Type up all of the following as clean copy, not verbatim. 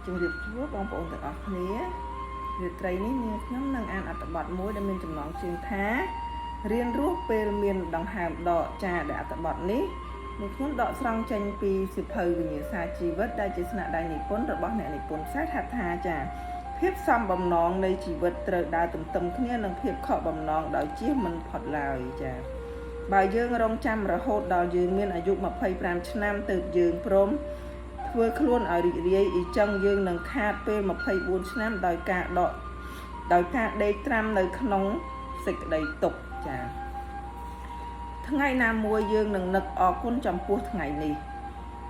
ជំរាបសួរបងប្អូនទាំងអស់គ្នារាត្រីនេះនាងខ្ញុំនឹងអានអត្ថបទមួយដែលមានចំណងជើងថារៀនរស់ពេលមានដង្ហើមដកចាដែលអត្ថបទនេះនាងខ្ញុំដកស្រង់ចេញពីសៀវភៅវិញ្ញាសាជីវិតដែលជាស្នាដៃនិពន្ធរបស់អ្នកនិពន្ធសេដ្ឋហដ្ឋាចាភាពសំបំណងនៃជីវិតត្រូវដើរទន្ទឹមគ្នានឹងភាពខកបំណងដោយជៀសមិនផុតឡើយចាបើយើងរងចាំរហូតដល់យើងមានអាយុ25ឆ្នាំទើបយើងព្រមធ្វើខ្លួនឲ្យរីករាយអ៊ីចឹងយើងនឹងខាតពេល24ឆ្នាំដោយការដេកត្រាំនៅក្នុងសេចក្តីទុក្ខចាថ្ងៃណាមួយយើងនឹងនឹកអរគុណចំពោះថ្ងៃនេះ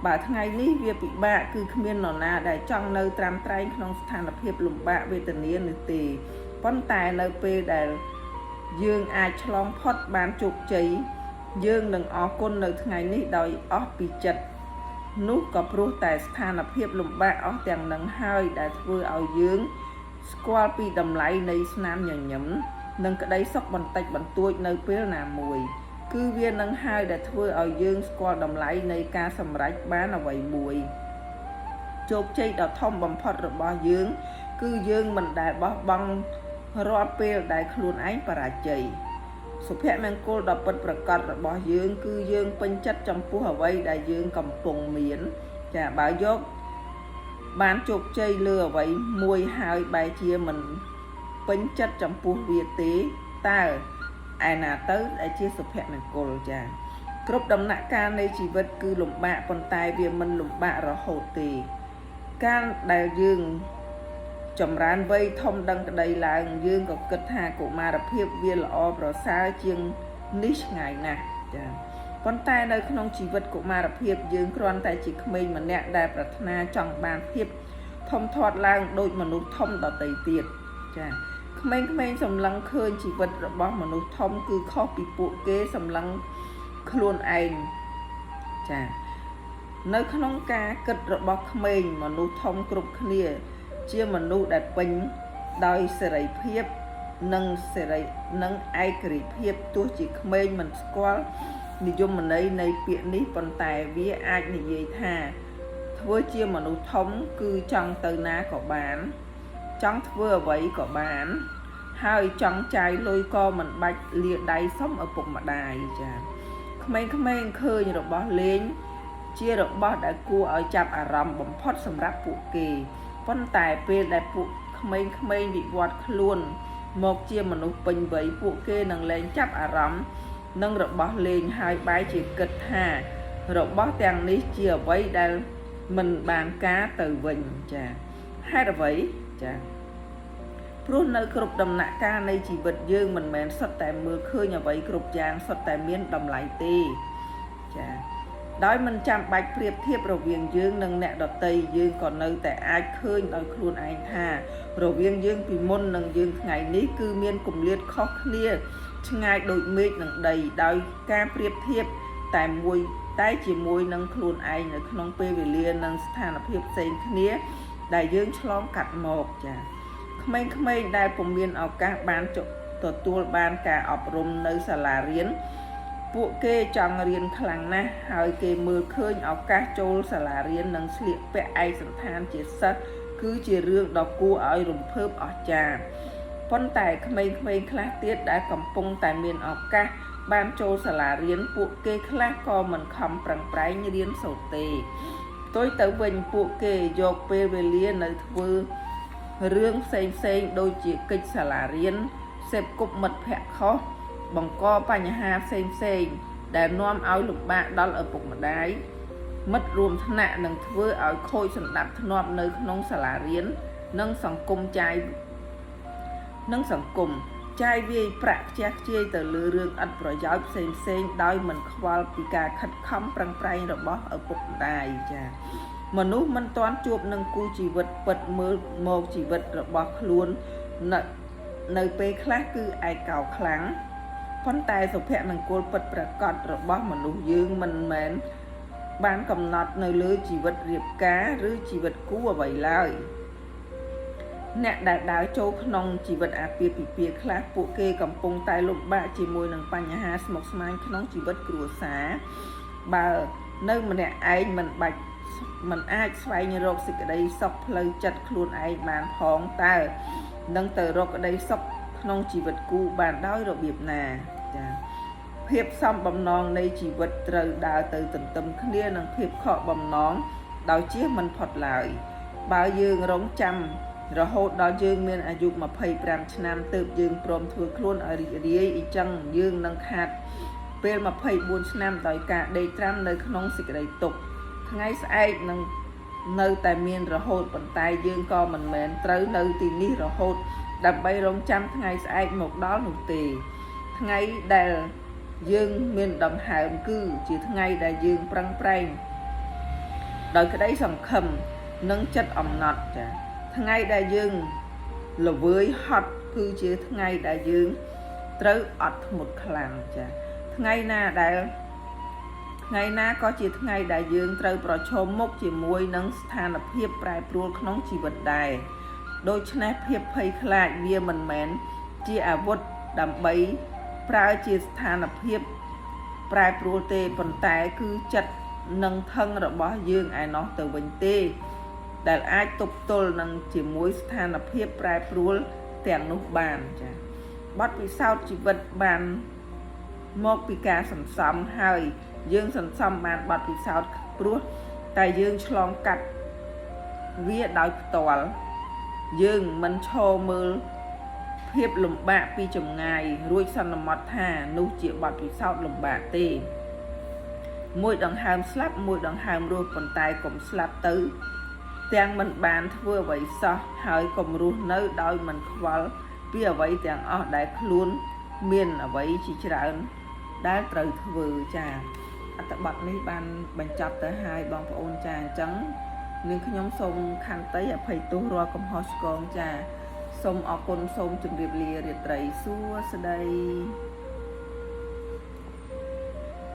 បើថ្ងៃនេះវាពិបាកគឺគ្មាននរណាដែលចង់នៅត្រាំត្រែងក្នុងស្ថានភាពលំបាកវេទនានោះទេប៉ុន្តែនៅពេលដែលយើងអាចឆ្លងផុតបានជោគជ័យយើងនឹងអរគុណនៅថ្ងៃនេះដោយអស់ពីចិត្តនោះក៏ព្រោះតែស្ថានភាពលំបាកអស់ទាំងនឹងហើយដែលធ្វើឲ្យយើងស្គាល់ពីតម្លៃនៃស្នាមញញឹមនិងក្តីសុខបន្តិចបន្តួចនៅពេលណាមួយគឺវានឹងហើយដែលធ្វើឲ្យយើងស្គាល់តម្លៃនៃការសម្រេចបានអ្វីមួយជោគជ័យដ៏ធំបំផុតរបស់យើងគឺយើងមិនដែលបោះបង់រាល់ពេលដែលខ្លួនឯងបរាជ័យសុភមង្គលដ៏ពិតប្រាកដរបស់យើងគឺយើងពេញចិត្តចំពោះអ្វីដែលយើងកំពុងមានចាបើយកបានជោគជ័យលើអ្វីមួយហើយបែរជាមិនពេញចិត្តចំពោះវាទេតើឯណាទៅដែលជាសុភមង្គលចាគ្រប់ដំណាក់កាលនៃជីវិតគឺលំបាកប៉ុន្តែវាមិនលំបាករហូតទេកាលដែលយើងចម្រើនវ័យធំដឹងក្តីឡើងយើងក៏គិតថាកុមារភាពវាល្អប្រសើរជាងនេះឆ្ងាយណាស់ចាប៉ុន្តែនៅក្នុងជីវិតកុមារភាពយើងគ្រាន់តែជាក្មេងម្នាក់ដែលប្រាថ្នាចង់បានភាពធំធាត់ឡើងដូចមនុស្សធំដទៃទៀតចាក្មេងៗសម្លឹងឃើញជីវិតរបស់មនុស្សធំគឺខុសពីពួកគេសម្លឹងខ្លួនឯងចានៅក្នុងការគិតរបស់ក្មេងមនុស្សធំគ្រប់គ្នាជាមនុស្សដែលពេញដោយសេរីភាពនិងឯករាជ្យភាពទោះជាក្មេងមិនស្គាល់និយមន័យនៃពាក្យនេះប៉ុន្តែវាអាចនិយាយថាធ្វើជាមនុស្សធំគឺចង់ទៅណាក៏បានចង់ធ្វើអ្វីក៏បានហើយចង់ចាយលុយក៏មិនបាច់លាដៃសុំឪពុកម្ដាយចាក្មេងៗឃើញរបស់លេងជារបស់ដែលគួរឲ្យចាប់អារម្មណ៍បំផុតសម្រាប់ពួកគេប៉ុន្តែពេលដែលពួកក្មេងៗវិវត្តខ្លួនមកជាមនុស្សពេញវ័យពួកគេនឹងលែងចាប់អារម្មណ៍នឹងរបស់លេងហើយបែរជាគិតថារបស់ទាំងនេះជាអ្វីដែលមិនបានការទៅវិញចាហេតុអ្វីចាព្រោះនៅគ្រប់ដំណាក់កាលនៃជីវិតយើងមិនមែនសុទ្ធតែមើលឃើញអ្វីគ្រប់យ៉ាងសុទ្ធតែមានតម្លៃទេចាដោយមិនចាំបាច់ប្រៀបធៀបរវាងយើងនិងអ្នកដទៃយើងក៏នៅតែអាចឃើញដោយខ្លួនឯងថារវាងយើងពីមុននិងយើងថ្ងៃនេះគឺមានគម្លាតខុសគ្នាឆ្ងាយដូចមេឃនិងដីដោយការប្រៀបធៀបតែជាមួយនឹងខ្លួនឯងនៅក្នុងពេលវេលានិងស្ថានភាពផ្សេងគ្នាដែលយើងឆ្លងកាត់មកចាក្មេងៗដែលពុំមានឱកាសបានទទួលបានការអប់រំនៅសាលារៀនពួកគេចង់រៀនខ្លាំងណាស់ហើយគេមើលឃើញឱកាសចូលសាលារៀននិងស្លៀកពាក់ឯកសណ្ឋានជាសិស្សគឺជារឿងដ៏គួរឲ្យរំភើបអស្ចារ្យប៉ុន្តែក្មេងៗខ្លះទៀតដែលកំពុងតែមានឱកាសបានចូលសាលារៀនពួកគេខ្លះក៏មិនខំប្រឹងប្រែងរៀនសូត្រទេផ្ទុយទៅវិញពួកគេយកពេលវេលានៅធ្វើរឿងផ្សេងដូចជាកិច្ចសាលារៀនសេពគប់មិត្តភ័ក្តិខុសបង្កបញ្ហាផ្សេងដែលនាំឲ្យលំបាកដល់ឪពុកម្ដាយមិត្តរួមថ្នាក់នឹងធ្វើឲ្យខូចសណ្ដាប់ធ្នាប់នៅក្នុងសាលារៀននិងសង្គមចាយវាយប្រាក់ខ្ជះខ្ជាយទៅលើរឿងឥតប្រយោជន៍ផ្សេងដោយមិនខ្វល់ពីការខិតខំប្រឹងប្រែងរបស់ឪពុកម្ដាយចាមនុស្សមិនទាន់ជួបនឹងគូជីវិតពិតមើលមកជីវិតរបស់ខ្លួននៅពេលខ្លះគឺឯកោខ្លាំងប៉ុន្តែសុភមង្គលពិតប្រាកដរបស់មនុស្សយើងមិនមែនបានកំណត់នៅលើជីវិតរៀបការឬជីវិតគូអ្វីឡើយអ្នកដែលដើរចូលក្នុងជីវិតអាពាហ៍ពិពាហ៍ខ្លះពួកគេកំពុងតែលំបាកជាមួយនឹងបញ្ហាស្មុគស្មាញក្នុងជីវិតគ្រួសារបើនៅម្នាក់ឯងមិនបាច់ มันអាចស្វែងរកសេចក្តីសុខផ្លូវចិត្តខ្លួនឯងបានផងតើនឹងទៅរកក្តីសុខក្នុងជីវិតគូបានដោយរបៀបណាចាភាពសំបំណងនៃជីវិតត្រូវដើរទៅទន្ទឹមគ្នានឹងភាពខកបំណងដោយជៀសមិនផុតឡើយបើយើងរងចាំរហូតដល់យើងមានអាយុ25ឆ្នាំទើបយើងព្រមធ្វើខ្លួនឲ្យរីករាយអញ្ចឹងយើងនឹងខាតពេល24ឆ្នាំដោយការដេកត្រាំនៅក្នុងសេចក្តីទុក្ខថ្ងៃស្អែកនឹងនៅតែមានរហូតប៉ុន្តែយើងក៏មិនមែនត្រូវនៅទីនេះរហូតដើម្បីរងចាំថ្ងៃស្អែកមកដល់នោះទេថ្ងៃដែលយើងមានដង្ហើមគឺជាថ្ងៃដែលយើងប្រឹងប្រែងដោយក្តីសង្ឃឹមនិងចិត្តអំណត់ចាថ្ងៃដែលយើងល្វើយហត់គឺជាថ្ងៃដែលយើងត្រូវអត់ធ្មត់ខ្លាំងចាថ្ងៃណាក៏ជាថ្ងៃដែលយើងត្រូវប្រឈមមុខជាមួយនឹងស្ថានភាពប្រែប្រួលក្នុងជីវិតដែរដូច្នេះភាពភ័យខ្លាចវាមិនមែនជាអាវុធដើម្បីប្រើជាស្ថានភាពប្រែប្រួលទេប៉ុន្តែគឺចិត្តនិងថឹងរបស់យើងឯណោះទៅវិញទេដែលអាចទប់ទល់នឹងជាមួយស្ថានភាពប្រែប្រួលទាំងនោះបានចា៎បទពិសោធន៍ជីវិតបានមកពីការសន្សំហើយយើងសន្សំបានបទពិសោធន៍ព្រោះតែយើងឆ្លងកាត់វាដោយផ្ទាល់យើងមិនឈរមើលភាពលំបាកពីចម្ងាយរួចសន្មត់ថានោះជាបទពិសោធន៍លំបាកទេមួយដង្ហើមស្លាប់មួយដង្ហើមរស់ប៉ុន្តែកុំស្លាប់ទៅទាំងមិនបានធ្វើអ្វីសោះហើយកុំរស់នៅដោយមិនខ្វល់ពីអ្វីទាំងអស់ដែលខ្លួនមានអ្វីជាច្រើនដែលត្រូវធ្វើចាអត្ថបទនេះបានបញ្ចប់ទៅហើយបងប្អូនចាអញ្ចឹងនាងខ្ញុំសូមខន្តីអភ័យទោសរាល់កំហុសឆ្គងចាសូមអរគុណសូមជម្រាបលារាត្រីសួស្តី